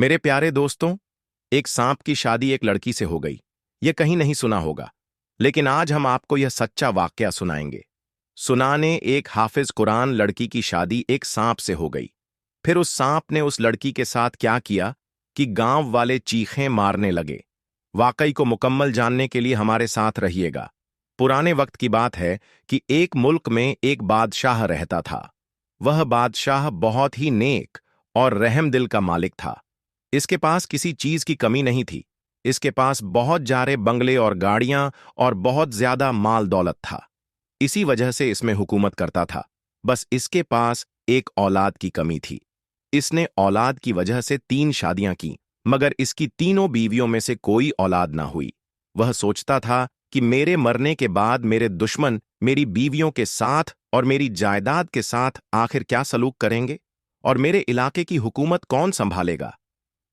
मेरे प्यारे दोस्तों, एक सांप की शादी एक लड़की से हो गई। यह कहीं नहीं सुना होगा, लेकिन आज हम आपको यह सच्चा वाकया सुनाएंगे। सुनाने एक हाफिज कुरान लड़की की शादी एक सांप से हो गई। फिर उस सांप ने उस लड़की के साथ क्या किया कि गांव वाले चीखें मारने लगे। वाकई को मुकम्मल जानने के लिए हमारे साथ रहिएगा। पुराने वक्त की बात है कि एक मुल्क में एक बादशाह रहता था। वह बादशाह बहुत ही नेक और रहम दिल का मालिक था। इसके पास किसी चीज की कमी नहीं थी। इसके पास बहुत जारे बंगले और गाड़ियां और बहुत ज्यादा माल दौलत था। इसी वजह से इसमें हुकूमत करता था। बस इसके पास एक औलाद की कमी थी। इसने औलाद की वजह से 3 शादियां की, मगर इसकी तीनों बीवियों में से कोई औलाद ना हुई। वह सोचता था कि मेरे मरने के बाद मेरे दुश्मन मेरी बीवियों के साथ और मेरी जायदाद के साथ आखिर क्या सलूक करेंगे, और मेरे इलाके की हुकूमत कौन संभालेगा।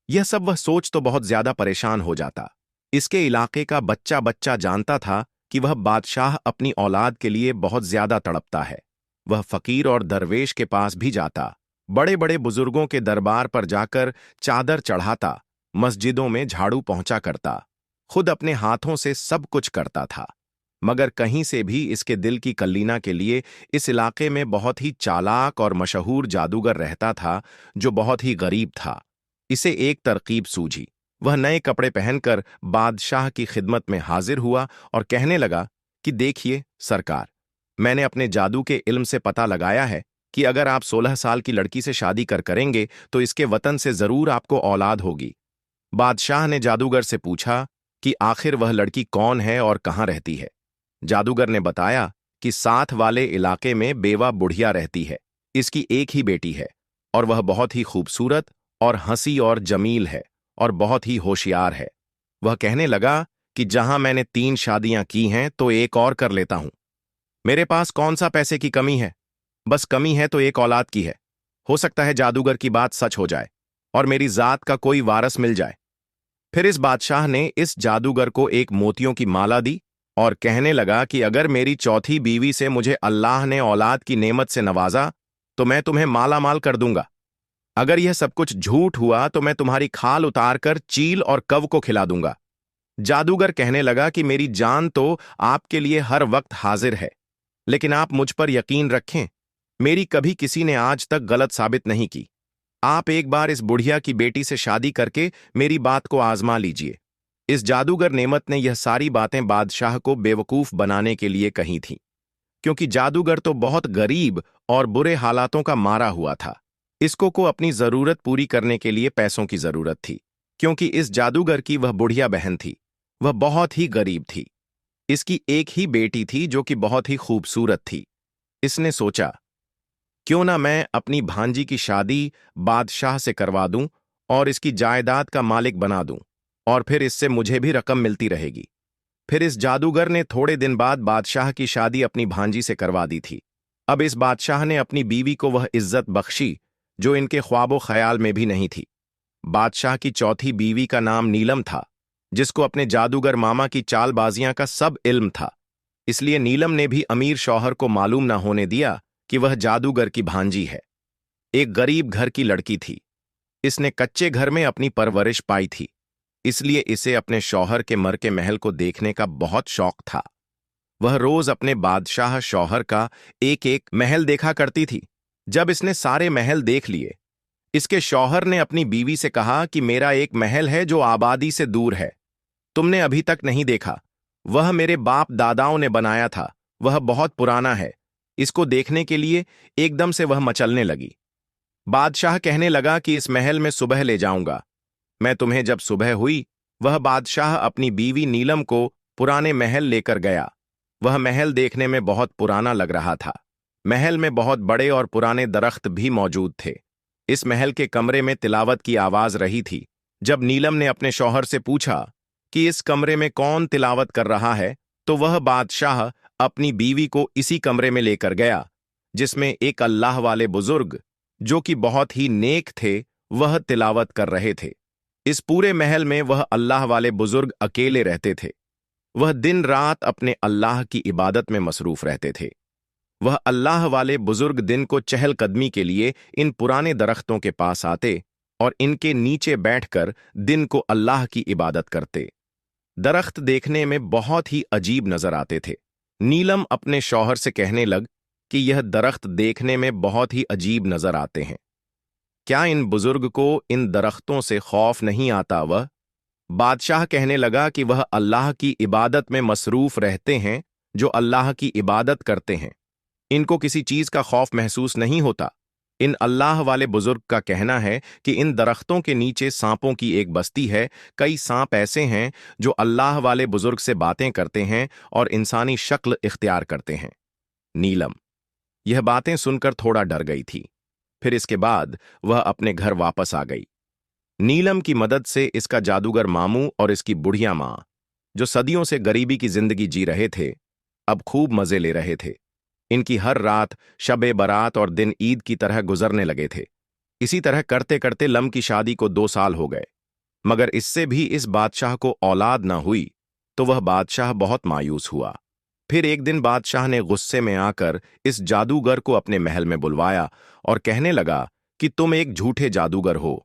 यह सब वह सोच तो बहुत ज्यादा परेशान हो जाता। इसके इलाके का बच्चा बच्चा जानता था कि वह बादशाह अपनी औलाद के लिए बहुत ज्यादा तड़पता है। वह फकीर और दरवेश के पास भी जाता, बड़े बड़े बुजुर्गों के दरबार पर जाकर चादर चढ़ाता, मस्जिदों में झाड़ू पहुंचा करता, खुद अपने हाथों से सब कुछ करता था। मगर कहीं से भी इसके दिल की कल्लीना के लिए इस इलाके में बहुत ही चालाक और मशहूर जादूगर रहता था, जो बहुत ही गरीब था। इसे एक तरकीब सूझी। वह नए कपड़े पहनकर बादशाह की खिदमत में हाजिर हुआ और कहने लगा कि देखिए सरकार, मैंने अपने जादू के इल्म से पता लगाया है कि अगर आप 16 साल की लड़की से शादी करेंगे तो इसके वतन से जरूर आपको औलाद होगी। बादशाह ने जादूगर से पूछा कि आखिर वह लड़की कौन है और कहाँ रहती है। जादूगर ने बताया कि साथ वाले इलाके में बेवा बुढ़िया रहती है। इसकी एक ही बेटी है और वह बहुत ही खूबसूरत और हंसी और जमील है और बहुत ही होशियार है। वह कहने लगा कि जहां मैंने 3 शादियां की हैं तो एक और कर लेता हूं। मेरे पास कौन सा पैसे की कमी है, बस कमी है तो एक औलाद की है। हो सकता है जादूगर की बात सच हो जाए और मेरी जात का कोई वारस मिल जाए। फिर इस बादशाह ने इस जादूगर को एक मोतियों की माला दी और कहने लगा कि अगर मेरी चौथी बीवी से मुझे अल्लाह ने औलाद की नेमत से नवाजा तो मैं तुम्हें माला माल कर दूंगा। अगर यह सब कुछ झूठ हुआ तो मैं तुम्हारी खाल उतारकर चील और कव को खिला दूंगा। जादूगर कहने लगा कि मेरी जान तो आपके लिए हर वक्त हाजिर है, लेकिन आप मुझ पर यकीन रखें, मेरी कभी किसी ने आज तक गलत साबित नहीं की। आप एक बार इस बुढ़िया की बेटी से शादी करके मेरी बात को आजमा लीजिए। इस जादूगर नेमत ने यह सारी बातें बादशाह को बेवकूफ बनाने के लिए कही थीं, क्योंकि जादूगर तो बहुत गरीब और बुरे हालातों का मारा हुआ था। इसको को अपनी जरूरत पूरी करने के लिए पैसों की जरूरत थी, क्योंकि इस जादूगर की वह बुढ़िया बहन थी। वह बहुत ही गरीब थी। इसकी एक ही बेटी थी जो कि बहुत ही खूबसूरत थी। इसने सोचा, क्यों ना मैं अपनी भांजी की शादी बादशाह से करवा दूं और इसकी जायदाद का मालिक बना दूं, और फिर इससे मुझे भी रकम मिलती रहेगी। फिर इस जादूगर ने थोड़े दिन बाद बादशाह की शादी अपनी भांजी से करवा दी थी। अब इस बादशाह ने अपनी बीवी को वह इज्जत बख्शी जो इनके ख्वाबो ख्याल में भी नहीं थी। बादशाह की चौथी बीवी का नाम नीलम था, जिसको अपने जादूगर मामा की चालबाजियां का सब इल्म था। इसलिए नीलम ने भी अमीर शौहर को मालूम न होने दिया कि वह जादूगर की भांजी है। एक गरीब घर की लड़की थी। इसने कच्चे घर में अपनी परवरिश पाई थी, इसलिए इसे अपने शौहर के मर के महल को देखने का बहुत शौक था। वह रोज अपने बादशाह शौहर का एक एक महल देखा करती थी। जब इसने सारे महल देख लिए, इसके शौहर ने अपनी बीवी से कहा कि मेरा एक महल है जो आबादी से दूर है, तुमने अभी तक नहीं देखा। वह मेरे बाप दादाओं ने बनाया था, वह बहुत पुराना है। इसको देखने के लिए एकदम से वह मचलने लगी। बादशाह कहने लगा कि इस महल में सुबह ले जाऊंगा मैं तुम्हें। जब सुबह हुई, वह बादशाह अपनी बीवी नीलम को पुराने महल लेकर गया। वह महल देखने में बहुत पुराना लग रहा था। महल में बहुत बड़े और पुराने दरख्त भी मौजूद थे। इस महल के कमरे में तिलावत की आवाज रही थी। जब नीलम ने अपने शौहर से पूछा कि इस कमरे में कौन तिलावत कर रहा है, तो वह बादशाह अपनी बीवी को इसी कमरे में लेकर गया, जिसमें एक अल्लाह वाले बुजुर्ग जो कि बहुत ही नेक थे, वह तिलावत कर रहे थे। इस पूरे महल में वह अल्लाह वाले बुजुर्ग अकेले रहते थे। वह दिन रात अपने अल्लाह की इबादत में मसरूफ रहते थे। वह अल्लाह वाले बुजुर्ग दिन को चहलकदमी के लिए इन पुराने दरख्तों के पास आते और इनके नीचे बैठकर दिन को अल्लाह की इबादत करते। दरख्त देखने में बहुत ही अजीब नजर आते थे। नीलम अपने शौहर से कहने लग कि यह दरख्त देखने में बहुत ही अजीब नजर आते हैं। क्या इन बुजुर्ग को इन दरख्तों से खौफ नहीं आता? वह बादशाह कहने लगा कि वह अल्लाह की इबादत में मसरूफ रहते हैं, जो अल्लाह की इबादत करते हैं। इनको किसी चीज का खौफ महसूस नहीं होता। इन अल्लाह वाले बुजुर्ग का कहना है कि इन दरख्तों के नीचे सांपों की एक बस्ती है। कई सांप ऐसे हैं जो अल्लाह वाले बुजुर्ग से बातें करते हैं और इंसानी शक्ल इख्तियार करते हैं। नीलम यह बातें सुनकर थोड़ा डर गई थी। फिर इसके बाद वह अपने घर वापस आ गई। नीलम की मदद से इसका जादूगर मामू और इसकी बुढ़िया मां, जो सदियों से गरीबी की जिंदगी जी रहे थे, अब खूब मजे ले रहे थे। इनकी हर रात शबे बारात और दिन ईद की तरह गुजरने लगे थे। इसी तरह करते करते लम की शादी को 2 साल हो गए, मगर इससे भी इस बादशाह को औलाद न हुई तो वह बादशाह बहुत मायूस हुआ। फिर एक दिन बादशाह ने गुस्से में आकर इस जादूगर को अपने महल में बुलवाया और कहने लगा कि तुम एक झूठे जादूगर हो।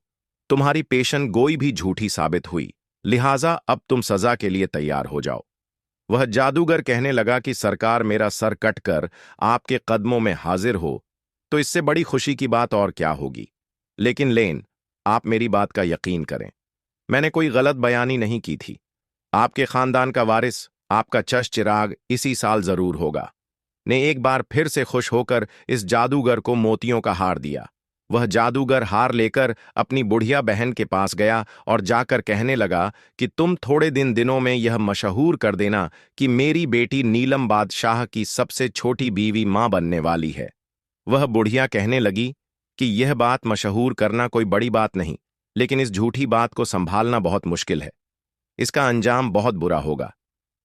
तुम्हारी पेशन गोई भी झूठी साबित हुई, लिहाजा अब तुम सजा के लिए तैयार हो जाओ। वह जादूगर कहने लगा कि सरकार, मेरा सर कटकर आपके कदमों में हाजिर हो तो इससे बड़ी खुशी की बात और क्या होगी। लेकिन लेन, आप मेरी बात का यकीन करें, मैंने कोई गलत बयानी नहीं की थी। आपके खानदान का वारिस, आपका चश चिराग इसी साल जरूर होगा। ने एक बार फिर से खुश होकर इस जादूगर को मोतियों का हार दिया। वह जादूगर हार लेकर अपनी बुढ़िया बहन के पास गया और जाकर कहने लगा कि तुम थोड़े दिनों में यह मशहूर कर देना कि मेरी बेटी नीलम बादशाह की सबसे छोटी बीवी मां बनने वाली है। वह बुढ़िया कहने लगी कि यह बात मशहूर करना कोई बड़ी बात नहीं, लेकिन इस झूठी बात को संभालना बहुत मुश्किल है। इसका अंजाम बहुत बुरा होगा।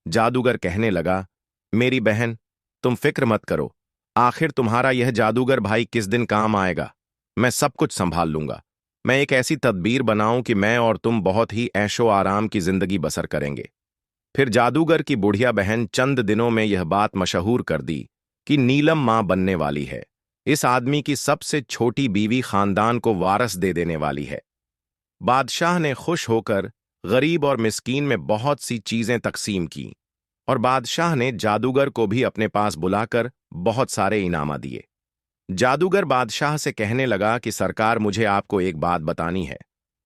जादूगर कहने लगा, मेरी बहन, तुम फिक्र मत करो। आखिर तुम्हारा यह जादूगर भाई किस दिन काम आएगा। मैं सब कुछ संभाल लूंगा। मैं एक ऐसी तदबीर बनाऊं कि मैं और तुम बहुत ही ऐशो आराम की जिंदगी बसर करेंगे। फिर जादूगर की बुढ़िया बहन चंद दिनों में यह बात मशहूर कर दी कि नीलम मां बनने वाली है। इस आदमी की सबसे छोटी बीवी खानदान को वारस दे देने वाली है। बादशाह ने खुश होकर गरीब और मिस्कीन में बहुत सी चीजें तकसीम की और बादशाह ने जादूगर को भी अपने पास बुलाकर बहुत सारे इनामा दिए। जादूगर बादशाह से कहने लगा कि सरकार, मुझे आपको एक बात बतानी है।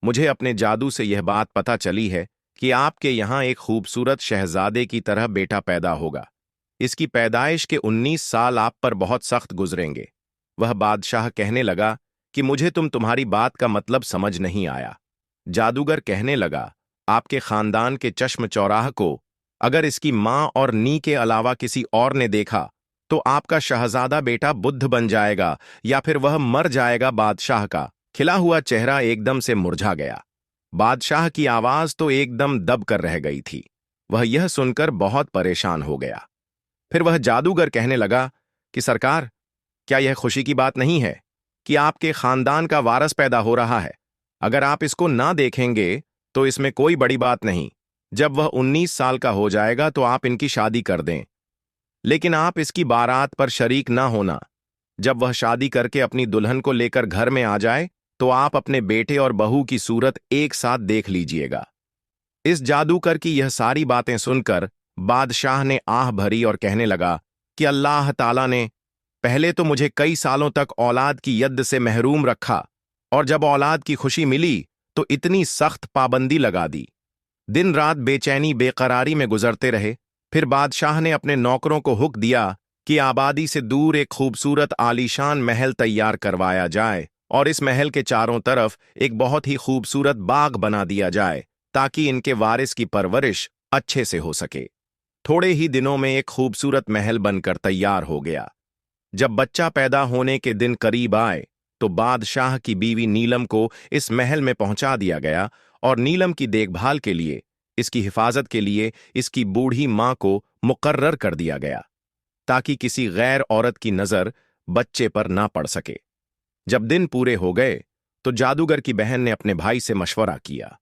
मुझे अपने जादू से यह बात पता चली है कि आपके यहाँ एक खूबसूरत शहजादे की तरह बेटा पैदा होगा। इसकी पैदाइश के 19 साल आप पर बहुत सख्त गुजरेंगे। वह बादशाह कहने लगा कि मुझे तुम्हारी बात का मतलब समझ नहीं आया। जादूगर कहने लगा, आपके खानदान के चश्म चौराह को अगर इसकी मां और नी के अलावा किसी और ने देखा तो आपका शहजादा बेटा बुद्ध बन जाएगा या फिर वह मर जाएगा। बादशाह का खिला हुआ चेहरा एकदम से मुरझा गया। बादशाह की आवाज तो एकदम दब कर रह गई थी। वह यह सुनकर बहुत परेशान हो गया। फिर वह जादूगर कहने लगा कि सरकार, क्या यह खुशी की बात नहीं है कि आपके खानदान का वारस पैदा हो रहा है? अगर आप इसको ना देखेंगे तो इसमें कोई बड़ी बात नहीं। जब वह 19 साल का हो जाएगा तो आप इनकी शादी कर दें, लेकिन आप इसकी बारात पर शरीक ना होना। जब वह शादी करके अपनी दुल्हन को लेकर घर में आ जाए तो आप अपने बेटे और बहू की सूरत एक साथ देख लीजिएगा। इस जादूगर की यह सारी बातें सुनकर बादशाह ने आह भरी और कहने लगा कि अल्लाह ताला ने पहले तो मुझे कई सालों तक औलाद की यद से महरूम रखा, और जब औलाद की खुशी मिली तो इतनी सख्त पाबंदी लगा दी। दिन रात बेचैनी बेकरारी में गुजरते रहे। फिर बादशाह ने अपने नौकरों को हुक्म दिया कि आबादी से दूर एक खूबसूरत आलीशान महल तैयार करवाया जाए और इस महल के चारों तरफ एक बहुत ही खूबसूरत बाग बना दिया जाए ताकि इनके वारिस की परवरिश अच्छे से हो सके। थोड़े ही दिनों में एक खूबसूरत महल बनकर तैयार हो गया। जब बच्चा पैदा होने के दिन करीब आए तो बादशाह की बीवी नीलम को इस महल में पहुंचा दिया गया और नीलम की देखभाल के लिए, इसकी हिफाजत के लिए इसकी बूढ़ी मां को मुकर्रर कर दिया गया ताकि किसी गैर औरत की नजर बच्चे पर ना पड़ सके। जब दिन पूरे हो गए तो जादूगर की बहन ने अपने भाई से मशवरा किया।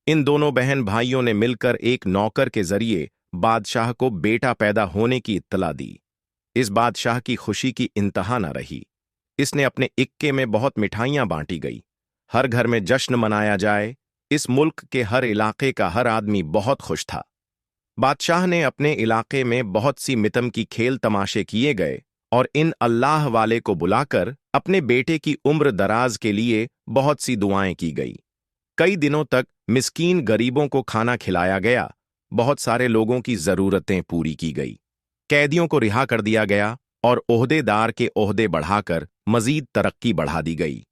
इन दोनों बहन भाइयों ने मिलकर एक नौकर के जरिए बादशाह को बेटा पैदा होने की इत्तला दी। इस बादशाह की खुशी की इंतहा न रही। इसने अपने इक्के में बहुत मिठाइयां बांटी गई। हर घर में जश्न मनाया जाए। इस मुल्क के हर इलाके का हर आदमी बहुत खुश था। बादशाह ने अपने इलाके में बहुत सी मितम की खेल तमाशे किए गए और इन अल्लाह वाले को बुलाकर अपने बेटे की उम्र दराज के लिए बहुत सी दुआएं की गई। कई दिनों तक मिस्कीन गरीबों को खाना खिलाया गया। बहुत सारे लोगों की जरूरतें पूरी की गई। कैदियों को रिहा कर दिया गया और ओहदेदार के ओहदे बढ़ाकर मजीद तरक्की बढ़ा दी गई।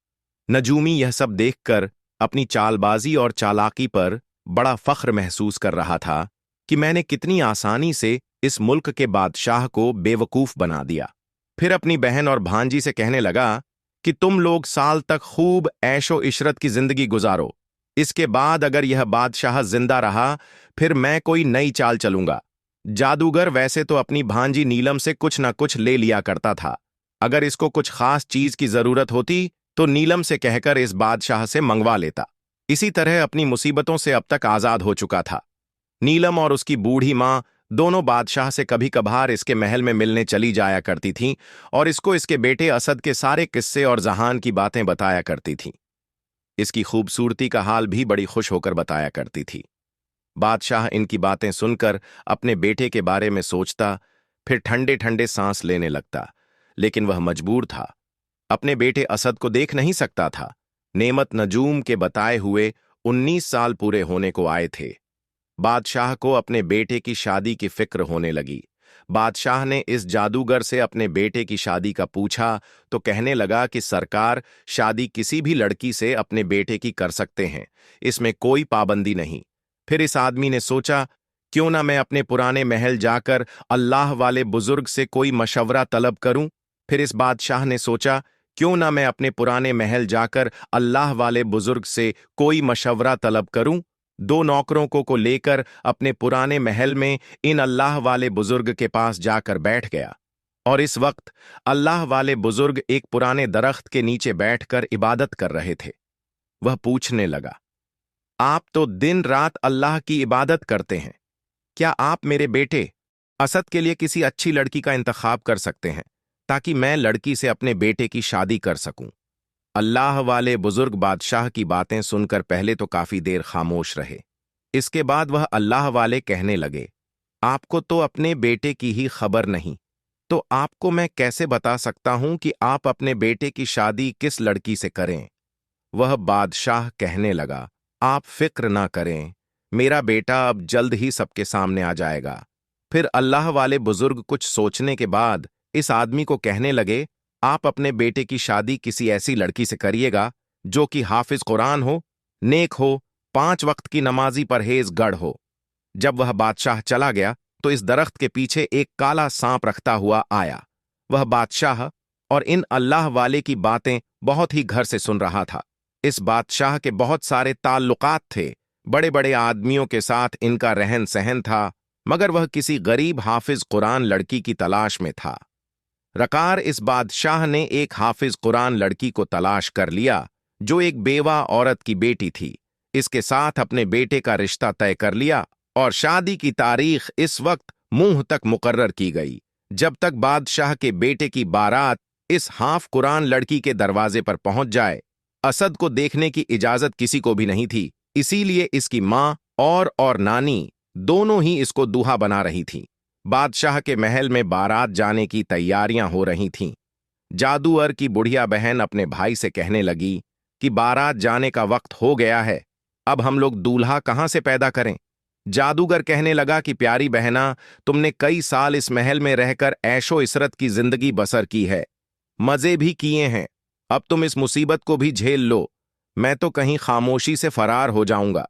नजूमी यह सब देखकर अपनी चालबाजी और चालाकी पर बड़ा फख्र महसूस कर रहा था कि मैंने कितनी आसानी से इस मुल्क के बादशाह को बेवकूफ बना दिया। फिर अपनी बहन और भांजी से कहने लगा कि तुम लोग साल तक खूब ऐशो इशरत की जिंदगी गुजारो। इसके बाद अगर यह बादशाह जिंदा रहा फिर मैं कोई नई चाल चलूंगा। जादूगर वैसे तो अपनी भांजी नीलम से कुछ न कुछ ले लिया करता था। अगर इसको कुछ खास चीज की जरूरत होती तो नीलम से कहकर इस बादशाह से मंगवा लेता। इसी तरह अपनी मुसीबतों से अब तक आजाद हो चुका था। नीलम और उसकी बूढ़ी मां दोनों बादशाह से कभी कभार इसके महल में मिलने चली जाया करती थीं और इसको इसके बेटे असद के सारे किस्से और जहान की बातें बताया करती थीं। इसकी खूबसूरती का हाल भी बड़ी खुश होकर बताया करती थी। बादशाह इनकी बातें सुनकर अपने बेटे के बारे में सोचता, फिर ठंडे ठंडे सांस लेने लगता। लेकिन वह मजबूर था, अपने बेटे असद को देख नहीं सकता था। नेमत नजूम के बताए हुए 19 साल पूरे होने को आए थे। बादशाह को अपने बेटे की शादी की फिक्र होने लगी। बादशाह ने इस जादूगर से अपने बेटे की शादी का पूछा तो कहने लगा कि सरकार, शादी किसी भी लड़की से अपने बेटे की कर सकते हैं, इसमें कोई पाबंदी नहीं। फिर इस आदमी ने सोचा, क्यों ना मैं अपने पुराने महल जाकर अल्लाह वाले बुजुर्ग से कोई मशवरा तलब करूं। फिर इस बादशाह ने सोचा, क्यों ना मैं अपने पुराने महल जाकर अल्लाह वाले बुजुर्ग से कोई मशवरा तलब करूं। 2 नौकरों को लेकर अपने पुराने महल में इन अल्लाह वाले बुजुर्ग के पास जाकर बैठ गया। और इस वक्त अल्लाह वाले बुजुर्ग एक पुराने दरख्त के नीचे बैठकर इबादत कर रहे थे। वह पूछने लगा, आप तो दिन रात अल्लाह की इबादत करते हैं, क्या आप मेरे बेटे असद के लिए किसी अच्छी लड़की का इंतखाब कर सकते हैं ताकि मैं लड़की से अपने बेटे की शादी कर सकूं। अल्लाह वाले बुजुर्ग बादशाह की बातें सुनकर पहले तो काफी देर खामोश रहे। इसके बाद वह अल्लाह वाले कहने लगे, आपको तो अपने बेटे की ही खबर नहीं, तो आपको मैं कैसे बता सकता हूं कि आप अपने बेटे की शादी किस लड़की से करें। वह बादशाह कहने लगा, आप फिक्र ना करें, मेरा बेटा अब जल्द ही सबके सामने आ जाएगा। फिर अल्लाह वाले बुजुर्ग कुछ सोचने के बाद इस आदमी को कहने लगे, आप अपने बेटे की शादी किसी ऐसी लड़की से करिएगा जो कि हाफिज कुरान हो, नेक हो, 5 वक्त की नमाजी परहेजगार हो। जब वह बादशाह चला गया तो इस दरख्त के पीछे एक काला सांप रखता हुआ आया। वह बादशाह और इन अल्लाह वाले की बातें बहुत ही घर से सुन रहा था। इस बादशाह के बहुत सारे ताल्लुकात थे, बड़े बड़े आदमियों के साथ इनका रहन सहन था, मगर वह किसी गरीब हाफिज कुरान लड़की की तलाश में था। रकार इस बादशाह ने एक हाफिज कुरान लड़की को तलाश कर लिया जो एक बेवा औरत की बेटी थी। इसके साथ अपने बेटे का रिश्ता तय कर लिया और शादी की तारीख इस वक्त मुंह तक मुकर्रर की गई। जब तक बादशाह के बेटे की बारात इस हाफ कुरान लड़की के दरवाजे पर पहुंच जाए, असद को देखने की इजाजत किसी को भी नहीं थी। इसीलिए इसकी मां और नानी दोनों ही इसको दूल्हा बना रही थीं। बादशाह के महल में बारात जाने की तैयारियां हो रही थीं। जादूगर की बुढ़िया बहन अपने भाई से कहने लगी कि बारात जाने का वक्त हो गया है, अब हम लोग दूल्हा कहां से पैदा करें। जादूगर कहने लगा कि प्यारी बहना, तुमने कई साल इस महल में रहकर ऐशो इशरत की जिंदगी बसर की है, मजे भी किए हैं, अब तुम इस मुसीबत को भी झेल लो, मैं तो कहीं खामोशी से फरार हो जाऊंगा।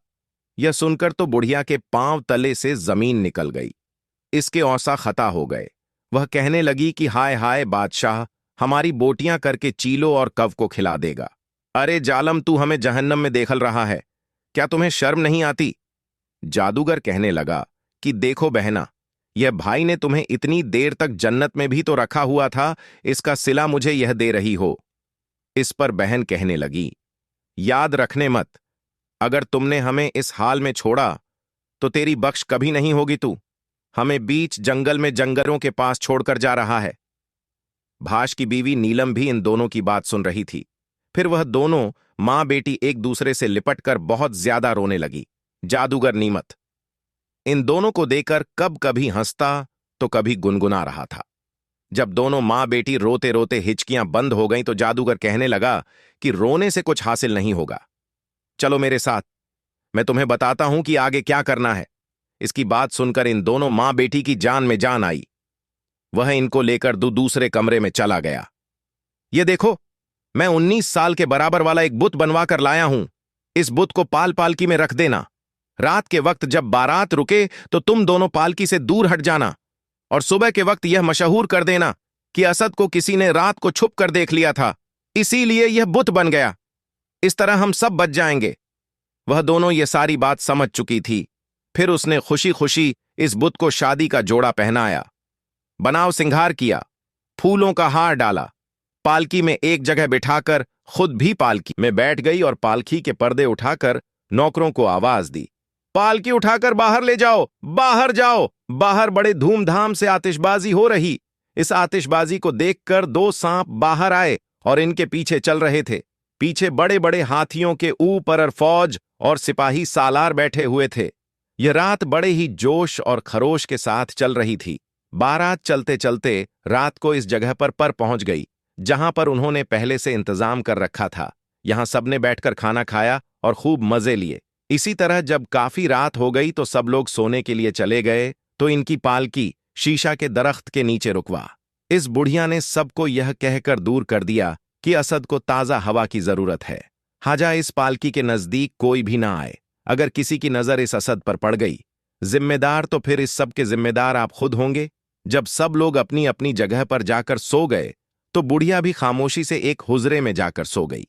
यह सुनकर तो बुढ़िया के पांव तले से जमीन निकल गई। इसके औसा खता हो गए। वह कहने लगी कि हाय हाय बादशाह, हमारी बोटियां करके चीलो और कव को खिला देगा। अरे जालम, तू हमें जहन्नम में देखल रहा है, क्या तुम्हें शर्म नहीं आती। जादूगर कहने लगा कि देखो बहना, यह भाई ने तुम्हें इतनी देर तक जन्नत में भी तो रखा हुआ था, इसका सिला मुझे यह दे रही हो। इस पर बहन कहने लगी, याद रखने मत, अगर तुमने हमें इस हाल में छोड़ा तो तेरी बख्श कभी नहीं होगी। तू हमें बीच जंगल में जंगलों के पास छोड़कर जा रहा है। भाश की बीवी नीलम भी इन दोनों की बात सुन रही थी। फिर वह दोनों मां बेटी एक दूसरे से लिपटकर बहुत ज्यादा रोने लगी। जादूगर नीमत इन दोनों को देखकर कब कभी हंसता तो कभी गुनगुना रहा था। जब दोनों मां बेटी रोते रोते हिचकियां बंद हो गईं तो जादूगर कहने लगा कि रोने से कुछ हासिल नहीं होगा। चलो मेरे साथ, मैं तुम्हें बताता हूं कि आगे क्या करना है। इसकी बात सुनकर इन दोनों मां बेटी की जान में जान आई। वह इनको लेकर दूसरे कमरे में चला गया। ये देखो, मैं 19 साल के बराबर वाला एक बुत बनवा कर लाया हूं। इस बुत को पालकी में रख देना। रात के वक्त जब बारात रुके तो तुम दोनों पालकी से दूर हट जाना और सुबह के वक्त यह मशहूर कर देना कि असद को किसी ने रात को छुप कर देख लिया था, इसीलिए यह बुत बन गया। इस तरह हम सब बच जाएंगे। वह दोनों ये सारी बात समझ चुकी थी। फिर उसने खुशी खुशी इस बुत को शादी का जोड़ा पहनाया, बनाव सिंगार किया, फूलों का हार डाला, पालकी में एक जगह बिठाकर खुद भी पालकी में बैठ गई और पालकी के पर्दे उठाकर नौकरों को आवाज दी, पालकी उठाकर बाहर ले जाओ, बाहर जाओ। बाहर बड़े धूमधाम से आतिशबाजी हो रही। इस आतिशबाजी को देखकर दो सांप बाहर आए और इनके पीछे चल रहे थे। पीछे बड़े बड़े हाथियों के ऊपर फौज और सिपाही सालार बैठे हुए थे। यह रात बड़े ही जोश और खरोश के साथ चल रही थी। बारात चलते चलते रात को इस जगह पर पहुंच गई जहां पर उन्होंने पहले से इंतजाम कर रखा था। यहां सबने बैठकर खाना खाया और खूब मजे लिए। इसी तरह जब काफी रात हो गई तो सब लोग सोने के लिए चले गए तो इनकी पालकी शीशा के दरख्त के नीचे रुकवा। इस बुढ़िया ने सबको यह कहकर दूर कर दिया कि असद को ताजा हवा की जरूरत है। हाजा इस पालकी के नजदीक कोई भी ना आए। अगर किसी की नजर इस असद पर पड़ गई, जिम्मेदार तो फिर इस सब के जिम्मेदार आप खुद होंगे। जब सब लोग अपनी अपनी जगह पर जाकर सो गए तो बुढ़िया भी खामोशी से एक हुजरे में जाकर सो गई।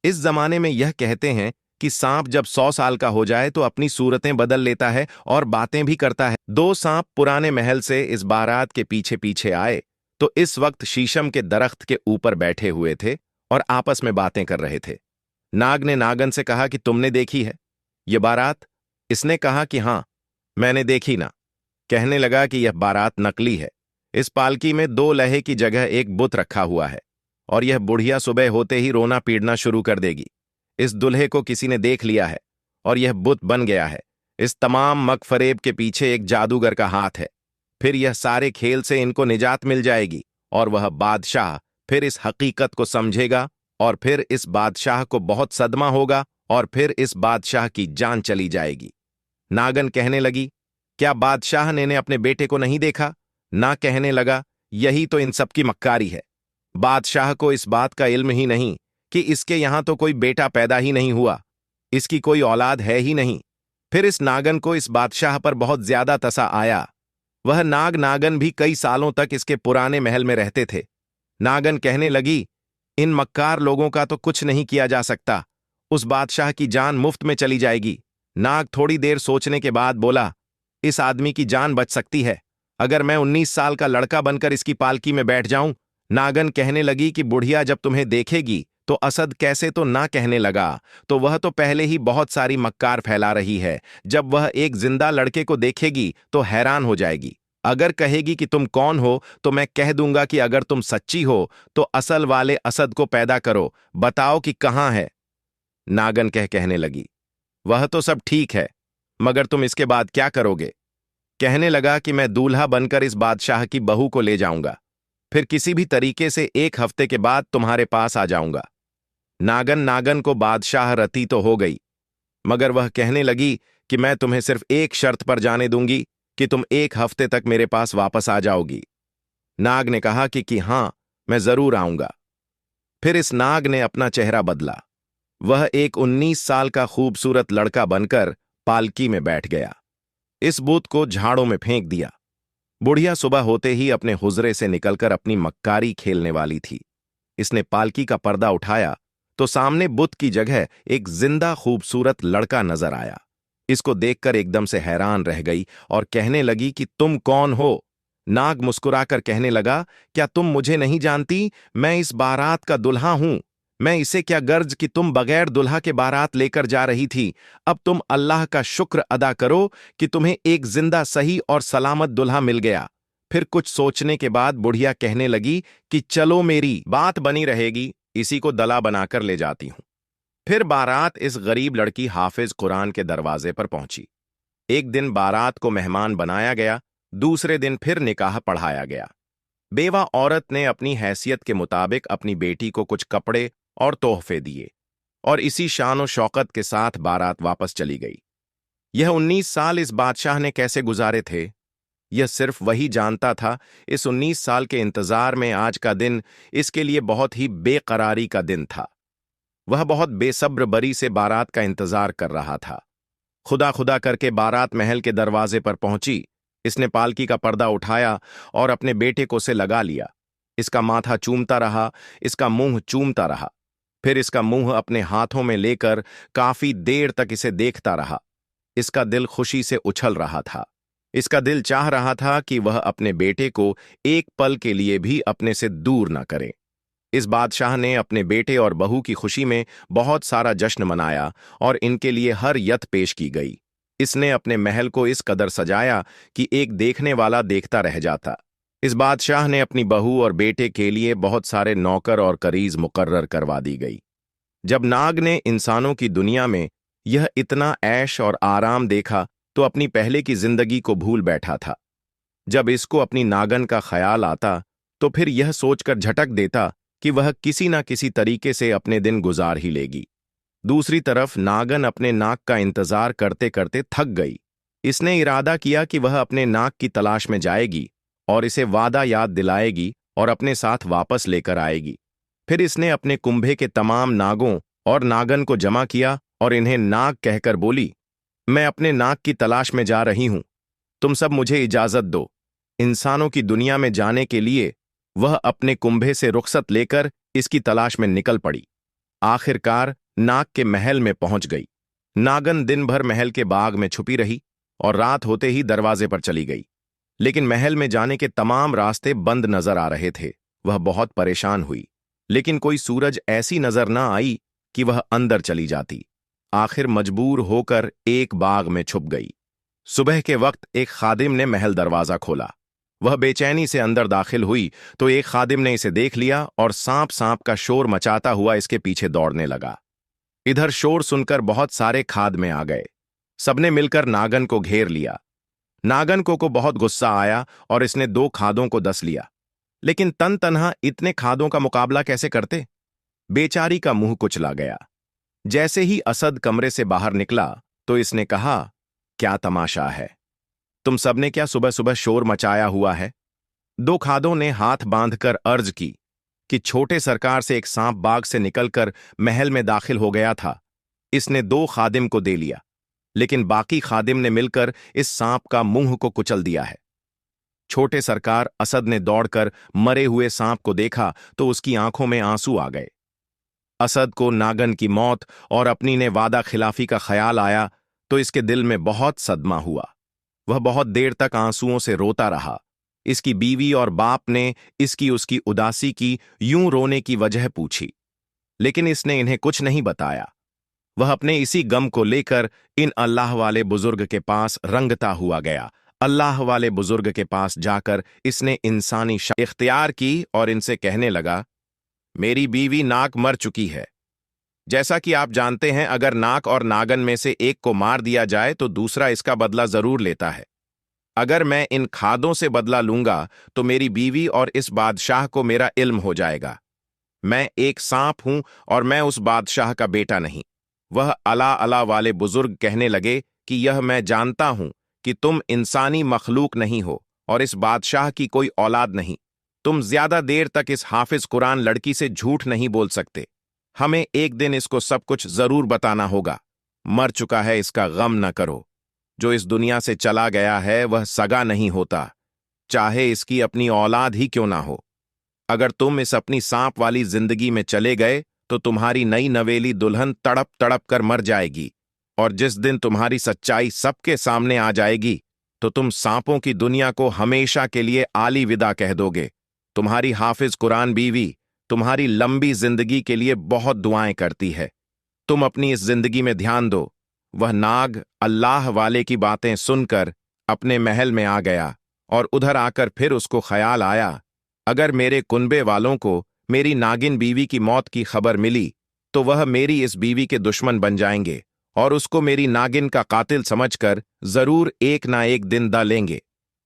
इस जमाने में यह कहते हैं कि सांप जब 100 साल का हो जाए तो अपनी सूरतें बदल लेता है और बातें भी करता है। दो सांप पुराने महल से इस बारात के पीछे पीछे आए तो इस वक्त शीशम के दरख्त के ऊपर बैठे हुए थे और आपस में बातें कर रहे थे। नाग ने नागन से कहा कि तुमने देखी है ये बारात? इसने कहा कि हां, मैंने देखी ना। कहने लगा कि यह बारात नकली है। इस पालकी में 2 लहे की जगह एक बुत रखा हुआ है और यह बुढ़िया सुबह होते ही रोना पीटना शुरू कर देगी। इस दुल्हे को किसी ने देख लिया है और यह बुत बन गया है। इस तमाम मकफरेब के पीछे एक जादूगर का हाथ है। फिर यह सारे खेल से इनको निजात मिल जाएगी और वह बादशाह फिर इस हकीकत को समझेगा और फिर इस बादशाह को बहुत सदमा होगा और फिर इस बादशाह की जान चली जाएगी। नागन कहने लगी, क्या बादशाह ने अपने बेटे को नहीं देखा? ना कहने लगा, यही तो इन सबकी मक्कारी है। बादशाह को इस बात का इल्म ही नहीं कि इसके यहां तो कोई बेटा पैदा ही नहीं हुआ, इसकी कोई औलाद है ही नहीं। फिर इस नागन को इस बादशाह पर बहुत ज्यादा तसा आया। वह नागन भी कई सालों तक इसके पुराने महल में रहते थे। नागन कहने लगी, इन मक्कार लोगों का तो कुछ नहीं किया जा सकता, उस बादशाह की जान मुफ्त में चली जाएगी। नाग थोड़ी देर सोचने के बाद बोला, इस आदमी की जान बच सकती है अगर मैं 19 साल का लड़का बनकर इसकी पालकी में बैठ जाऊं। नागन कहने लगी कि बुढ़िया जब तुम्हें देखेगी तो असद कैसे तो ना कहने लगा, तो वह तो पहले ही बहुत सारी मक्कार फैला रही है। जब वह एक जिंदा लड़के को देखेगी तो हैरान हो जाएगी। अगर कहेगी कि तुम कौन हो तो मैं कह दूंगा कि अगर तुम सच्ची हो तो असल वाले असद को पैदा करो, बताओ कि कहां है। नागन कहने लगी, वह तो सब ठीक है, मगर तुम इसके बाद क्या करोगे? कहने लगा कि मैं दूल्हा बनकर इस बादशाह की बहू को ले जाऊंगा, फिर किसी भी तरीके से 1 हफ्ते के बाद तुम्हारे पास आ जाऊंगा। नागन को बादशाह रती तो हो गई, मगर वह कहने लगी कि मैं तुम्हें सिर्फ एक शर्त पर जाने दूंगी कि तुम 1 हफ्ते तक मेरे पास वापस आ जाओगी। नाग ने कहा कि हां, मैं जरूर आऊंगा। फिर इस नाग ने अपना चेहरा बदला। वह एक 19 साल का खूबसूरत लड़का बनकर पालकी में बैठ गया। इस बूत को झाड़ों में फेंक दिया। बुढ़िया सुबह होते ही अपने हुजरे से निकलकर अपनी मक्कारी खेलने वाली थी। इसने पालकी का पर्दा उठाया तो सामने बुत की जगह एक जिंदा खूबसूरत लड़का नजर आया। इसको देखकर एकदम से हैरान रह गई और कहने लगी कि तुम कौन हो? नाग मुस्कुराकर कहने लगा, क्या तुम मुझे नहीं जानती? मैं इस बारात का दुल्हा हूं। मैं इसे क्या गर्ज कि तुम बगैर दुल्हा के बारात लेकर जा रही थी। अब तुम अल्लाह का शुक्र अदा करो कि तुम्हें एक जिंदा सही और सलामत दुल्हा मिल गया। फिर कुछ सोचने के बाद बुढ़िया कहने लगी कि चलो, मेरी बात बनी रहेगी, इसी को दला बनाकर ले जाती हूं। फिर बारात इस गरीब लड़की हाफिज कुरान के दरवाजे पर पहुंची। एक दिन बारात को मेहमान बनाया गया, दूसरे दिन फिर निकाह पढ़ाया गया। बेवा औरत ने अपनी हैसियत के मुताबिक अपनी बेटी को कुछ कपड़े और तोहफे दिए और इसी शान और शौकत के साथ बारात वापस चली गई। यह 19 साल इस बादशाह ने कैसे गुजारे थे, यह सिर्फ वही जानता था। इस 19 साल के इंतजार में आज का दिन इसके लिए बहुत ही बेकरारी का दिन था। वह बहुत बेसब्र बरी से बारात का इंतजार कर रहा था। खुदा खुदा करके बारात महल के दरवाजे पर पहुंची। इसने पालकी का पर्दा उठाया और अपने बेटे को से लगा लिया। इसका माथा चूमता रहा, इसका मुंह चूमता रहा। फिर इसका मुंह अपने हाथों में लेकर काफी देर तक इसे देखता रहा। इसका दिल खुशी से उछल रहा था। इसका दिल चाह रहा था कि वह अपने बेटे को एक पल के लिए भी अपने से दूर न करे। इस बादशाह ने अपने बेटे और बहू की खुशी में बहुत सारा जश्न मनाया और इनके लिए हर यत पेश की गई। इसने अपने महल को इस कदर सजाया कि एक देखने वाला देखता रह जाता। इस बादशाह ने अपनी बहू और बेटे के लिए बहुत सारे नौकर और करीज मुकर्रर करवा दी गई। जब नाग ने इंसानों की दुनिया में यह इतना ऐश और आराम देखा तो अपनी पहले की जिंदगी को भूल बैठा था। जब इसको अपनी नागन का ख्याल आता तो फिर यह सोचकर झटक देता कि वह किसी न किसी तरीके से अपने दिन गुजार ही लेगी। दूसरी तरफ नागन अपने नाक का इंतजार करते करते थक गई। इसने इरादा किया कि वह अपने नाक की तलाश में जाएगी और इसे वादा याद दिलाएगी और अपने साथ वापस लेकर आएगी। फिर इसने अपने कुंभे के तमाम नागों और नागन को जमा किया और इन्हें नाग कहकर बोली, मैं अपने नाक की तलाश में जा रही हूं, तुम सब मुझे इजाजत दो। इंसानों की दुनिया में जाने के लिए वह अपने कुंभे से रुखसत लेकर इसकी तलाश में निकल पड़ी। आखिरकार नाग के महल में पहुंच गई। नागन दिन भर महल के बाग में छुपी रही और रात होते ही दरवाजे पर चली गई। लेकिन महल में जाने के तमाम रास्ते बंद नजर आ रहे थे। वह बहुत परेशान हुई, लेकिन कोई सूरज ऐसी नजर न आई कि वह अंदर चली जाती। आखिर मजबूर होकर एक बाग में छुप गई। सुबह के वक्त एक खादिम ने महल दरवाजा खोला। वह बेचैनी से अंदर दाखिल हुई तो एक खादिम ने इसे देख लिया और सांप सांप का शोर मचाता हुआ इसके पीछे दौड़ने लगा। इधर शोर सुनकर बहुत सारे खादमे आ गए। सबने मिलकर नागन को घेर लिया। नागन को बहुत गुस्सा आया और इसने 2 खादों को दस लिया। लेकिन तन तनहा इतने खादों का मुकाबला कैसे करते। बेचारी का मुंह कुचला गया। जैसे ही असद कमरे से बाहर निकला तो इसने कहा, क्या तमाशा है, तुम सबने क्या सुबह सुबह शोर मचाया हुआ है। 2 खादों ने हाथ बांधकर अर्ज की कि छोटे सरकार से एक सांप बाग से निकलकर महल में दाखिल हो गया था। इसने 2 खादिम को दे लिया, लेकिन बाकी खादिम ने मिलकर इस सांप का मुंह को कुचल दिया है। छोटे सरकार असद ने दौड़कर मरे हुए सांप को देखा तो उसकी आंखों में आंसू आ गए। असद को नागन की मौत और अपनी ने वादा खिलाफी का ख्याल आया तो इसके दिल में बहुत सदमा हुआ। वह बहुत देर तक आंसुओं से रोता रहा। इसकी बीवी और बाप ने इसकी उसकी उदासी की यूं रोने की वजह पूछी, लेकिन इसने इन्हें कुछ नहीं बताया। वह अपने इसी गम को लेकर इन अल्लाह वाले बुजुर्ग के पास रंगता हुआ गया। अल्लाह वाले बुजुर्ग के पास जाकर इसने इंसानी शक्ल इख्तियार की और इनसे कहने लगा, मेरी बीवी नाक मर चुकी है। जैसा कि आप जानते हैं, अगर नाक और नागन में से एक को मार दिया जाए तो दूसरा इसका बदला जरूर लेता है। अगर मैं इन खादों से बदला लूंगा तो मेरी बीवी और इस बादशाह को मेरा इल्म हो जाएगा। मैं एक सांप हूं और मैं उस बादशाह का बेटा नहीं। वह अला अला वाले बुजुर्ग कहने लगे कि यह मैं जानता हूं कि तुम इंसानी मखलूक नहीं हो और इस बादशाह की कोई औलाद नहीं। तुम ज्यादा देर तक इस हाफिज कुरान लड़की से झूठ नहीं बोल सकते। हमें एक दिन इसको सब कुछ जरूर बताना होगा। मर चुका है, इसका गम न करो। जो इस दुनिया से चला गया है वह सगा नहीं होता, चाहे इसकी अपनी औलाद ही क्यों ना हो। अगर तुम इस अपनी सांप वाली जिंदगी में चले गए तो तुम्हारी नई नवेली दुल्हन तड़प तड़प कर मर जाएगी, और जिस दिन तुम्हारी सच्चाई सबके सामने आ जाएगी तो तुम सांपों की दुनिया को हमेशा के लिए आली विदा कह दोगे। तुम्हारी हाफिज कुरान बीवी तुम्हारी लंबी जिंदगी के लिए बहुत दुआएं करती है। तुम अपनी इस जिंदगी में ध्यान दो। वह नाग अल्लाह वाले की बातें सुनकर अपने महल में आ गया और उधर आकर फिर उसको ख्याल आया, अगर मेरे कुनबे वालों को मेरी नागिन बीवी की मौत की खबर मिली तो वह मेरी इस बीवी के दुश्मन बन जाएंगे और उसको मेरी नागिन का कातिल समझकर जरूर एक ना एक दिन दा लेंगे।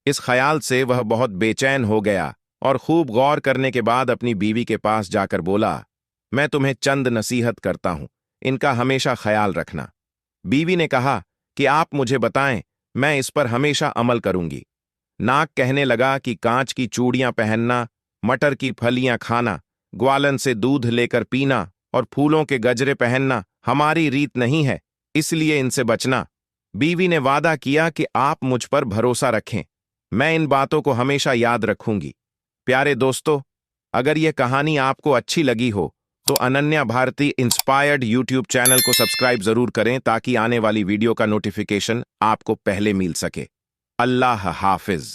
इस ख्याल से वह बहुत बेचैन हो गया और खूब गौर करने के बाद अपनी बीवी के पास जाकर बोला, मैं तुम्हें चंद नसीहत करता हूं, इनका हमेशा ख्याल रखना। बीवी ने कहा कि आप मुझे बताएं, मैं इस पर हमेशा अमल करूंगी। नाग कहने लगा कि कांच की चूड़ियां पहनना, मटर की फलियां खाना, ग्वालन से दूध लेकर पीना और फूलों के गजरे पहनना हमारी रीत नहीं है, इसलिए इनसे बचना। बीवी ने वादा किया कि आप मुझ पर भरोसा रखें, मैं इन बातों को हमेशा याद रखूंगी। प्यारे दोस्तों, अगर यह कहानी आपको अच्छी लगी हो तो Ananya Bharati inspired YouTube channel को सब्सक्राइब जरूर करें ताकि आने वाली वीडियो का नोटिफिकेशन आपको पहले मिल सके। अल्लाह हाफिज।